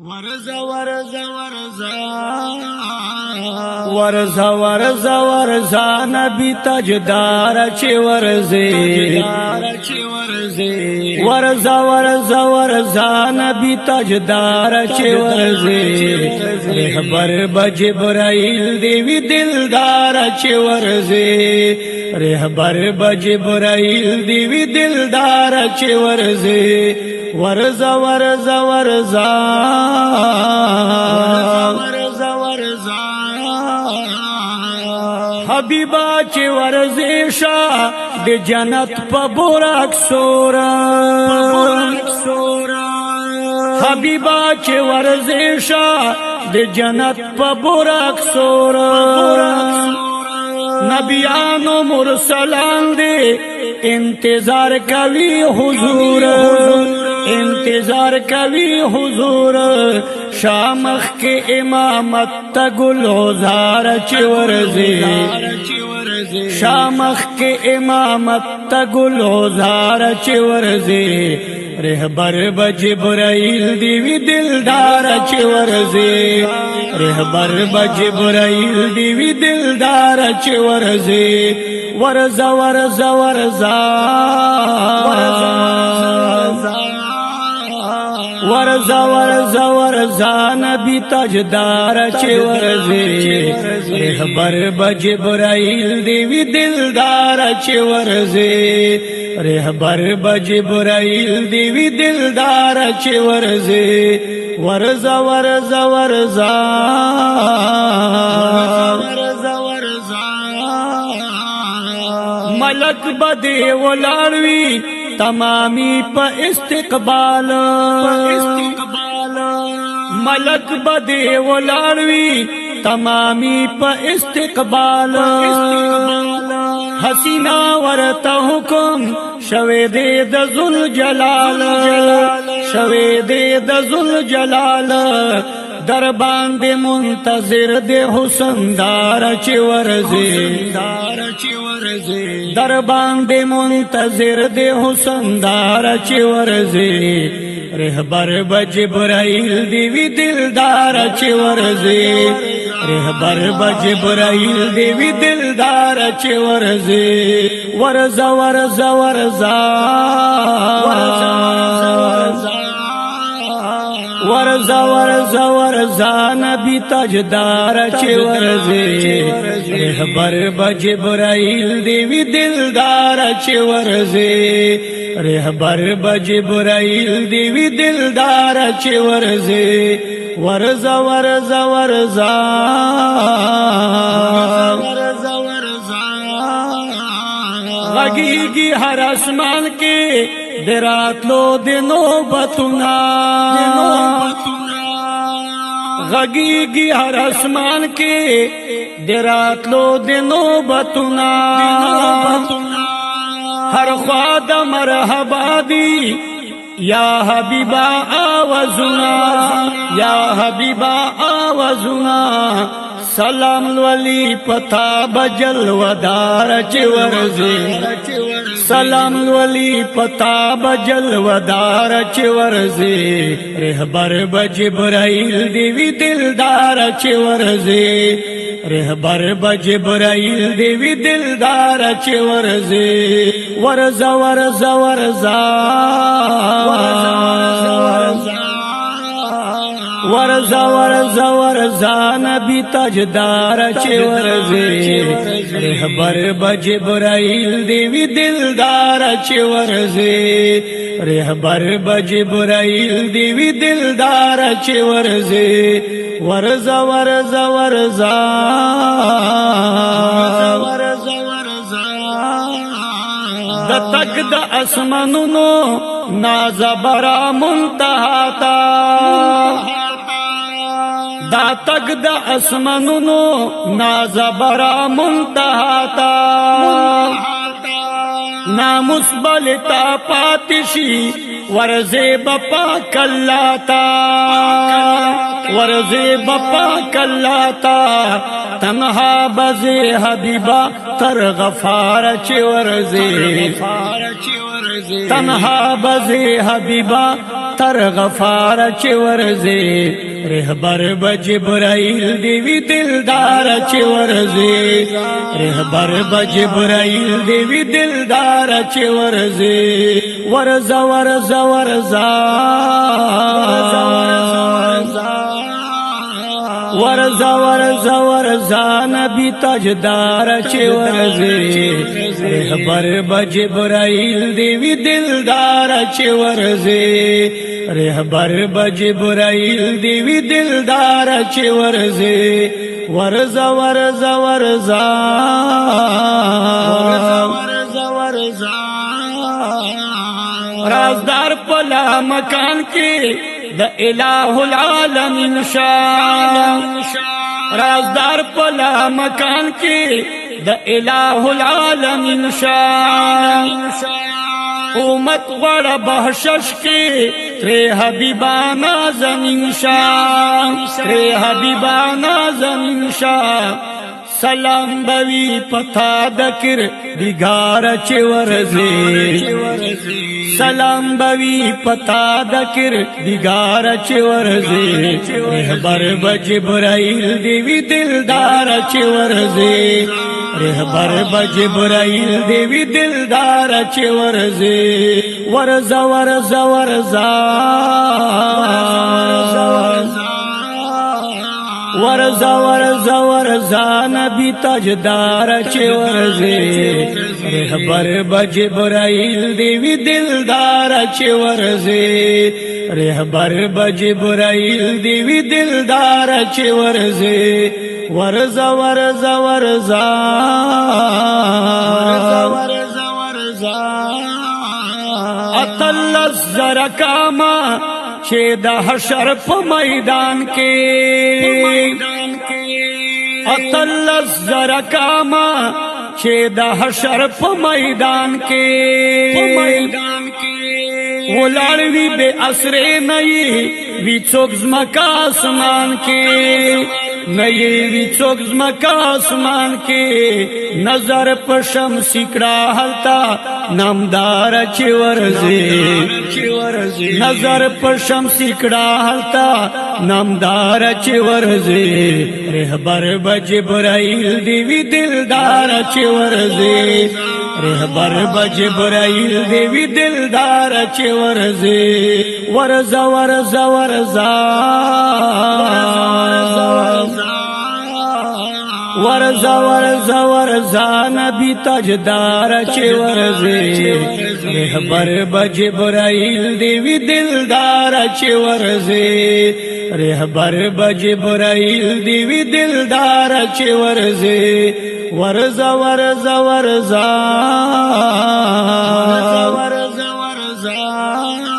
ورزا ورزا ورزا ورزا ورزا ورزا نبی تاجدار چی ورزی ورزا ورزا ورزا نبی تاجدار چی ورزی رہبر بجبرائیل دیوی دلدار چی ورزی رہبر بجبرائیل دیوی دلدار چی ورزی ورزا ورزا ورزا ورزا ورزا حبیبا چی ورزی شا دی جنت پا براک سورا حبیبا چی ورزی شا دی جنت پا براک سورا نبیانو مرسلان دی انتظار کوي حضور انتظار کوي حضور شامخ کے امامت تا گل عزار چی ورزی شامخ کے امامت تا گل عزار چی ورزی رہبر بجبرائیل دیوی دلدار چی ورزی رہبر بجبرائیل دیوی دلدار چی ورزی ورزا ورزا ورزا ورزا ورزا ورزا نبی تاجدار چی ورزی رہبر بجبرائیل دیوی دلدار چی ورزی رہبر بجبرائیل دیوی دلدار چی ورزی ورزا ورزا ورزا ملک بدے ولاڑوی تمامی پا استقبال ملک بدے ولاڑوی تمامی پا استقبال حسینہ ورتا حکم شوے دے دزل جلال شوے دے دزل جلال دربان دے منتظر دے حسن دار چی ورزی دربان دے منتظر دے حسن دار چی ورزی رہبر بجبرائیل دیوی دلدار چی ورزی رہبر بجبرائیل دیوی دلدار چی ورزی ورزا ورزا ورزا ورزا ورزا ورزا نبی تاجدار چی ورزی رہبر بجبرائیل دیوی دلدار چی ورزی رہبر بجبرائیل دیوی دلدار چی ورزی ورزا ورزا ورزا غگیگی ہر اسمان کے درات لو دنو بتنا غگیگی ہر اسمان کے درات لو دنو بتنا ہر خواد مرحبا دی یا حبیبا آوازنا یا حبیبا آوازنا سلام الولی پتا بجل ودار چی ورزی سلام الولی پتا بجل ودار چی ورزی رہبر بجبرائیل دیوی دلدار چی ورزی رہبر بجبرائیل دیوی دلدار چی ورزی ورزا ورزا ورزا ورزا ورزا ورزا نبی تاجدار چی ورزی رہبر بجبرائیل دیوی دلدار چی ورزی رہبر بجبرائیل دیوی دلدار چی ورزی ورزا ورزا ورزا دا تک دا اسمانونو نازبرا منتہا تا دا تک دا اسمانونو نازبرا منتہا تا ناموس بلتا پاتشی ورزے بپا کلاتا ورزے بپا کلاتا تنہا بزے حبیبا تر غفار چی ورزے تنہا بزے حبیبا تر غفار چه ورزی رهبر بجبرائیل دیوی دلدار چه ورزی رهبر بجبرائیل دیوی دلدار چه ورزی ورزا ورزا ورزا ورزا ورزا ورزا نبی تاجدار چه ورزی رهبر بجبرائیل دیوی دلدار چه ورزی رهبر بجبرائیل دیوی دلدار چه ورزی ورزا ورزا ورزا ورزا ورزا رازدار پلا مکان کی دا الہ العالمین شاہ رازدار پلا مکان کی دا الہ العالمین شاہ امت غڑ بحشش کی ترے حبیبانا زمین شاہ ترے حبیبانا زمین شاہ سلام بوی پتا دکر دیگار چه ورزی سلام بوی پتا دکر دیگار چه ورزی رهبر بجبرائیل دیوی دلدار چه ورزی رهبر بجبرائیل دیوی دلدار چه ورزی ورزا ورزا ورزا ورزا ورزا ورزا نبی تاجدار چه ورزی رهبر بجبرائیل دیوی دلدار چه ورزی رهبر بجبرائیل دیوی دلدار چه ورزی ورزا ورزا ورزا ورزا ورزا اتل زرکاما چه د حشر په میدان کې اتل زرکاما چه د حشر په میدان کې ولار وی به اسره نه وی څوک زمکا اسمان کې نئی وی څوک زمکا اسمان کې نظر په شمس کړه حالتا نامدار چه ورزی نظر په شمس کړه حالتا نامدار چه ورزی رهبر بجبرائیل دیوی دلدار چه ورزی رهبر بجبرائیل دیوی دلدار چه ورزی ورزا ورزا ورزا ورزا ورزا ورزا نبی تاجدار چه ورزی رهبر بجبرائیل دیوی دلدار چه ورزی رهبر بجبرائیل دیوی دلدار چه ورزی ورزا ورزا ورزا ورزا ورزا